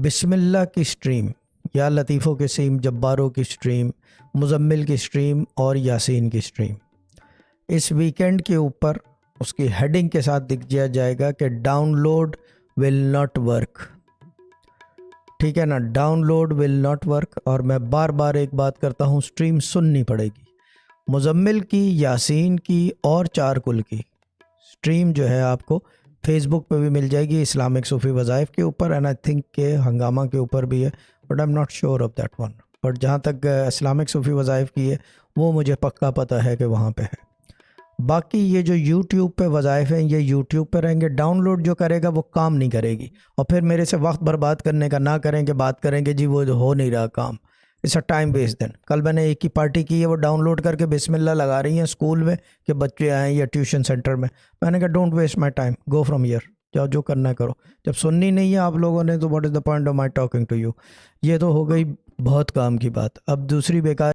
بسم اللہ کی سٹریم یا لطیفوں کی سٹریم، جباروں کی سٹریم، مزمل کی سٹریم اور یاسین کی سٹریم، اس ویکینڈ کے اوپر اس کی ہیڈنگ کے ساتھ دکھ جائے گا کہ download will not work. ٹھیک ہے نا، download will not work. اور میں بار بار ایک بات کرتا ہوں، سٹریم سننی پڑے گی. مزمل کی، یاسین کی اور چارکل کی سٹریم جو ہے آپ کو فیس بک پہ بھی مل جائے گی، اسلامک صوفی وظائف کے اوپر، اینڈ آئی تھنک کہ ہنگامہ کے اوپر بھی ہے، but I am not sure of that one. But جہاں تک اسلامک صوفی وظائف کی ہے وہ مجھے پکا پتہ ہے کہ وہاں پہ ہے. باقی یہ جو یوٹیوب پہ وظائف ہیں یہ یوٹیوب پہ رہیں گے. ڈاؤن لوڈ جو کرے گا وہ کام نہیں کرے گی، اور پھر میرے سے وقت برباد کرنے کا نہ کریں کہ بات کریں کہ جی وہ ہو نہیں رہا کام. It's a time waste. Then کل میں نے ایک ہی پارٹی کی ہے، وہ ڈاؤن لوڈ کر کے بسم اللہ لگا رہی ہیں اسکول میں کہ بچے آئیں یا ٹیوشن سینٹر میں. میں نے کہا don't waste my time, go from here, جاؤ جو کرنا ہے کرو. جب سننی نہیں ہے آپ لوگوں نے تو what is the point of my talking to you. یہ تو ہو گئی بہت کام کی بات. اب دوسری بیکار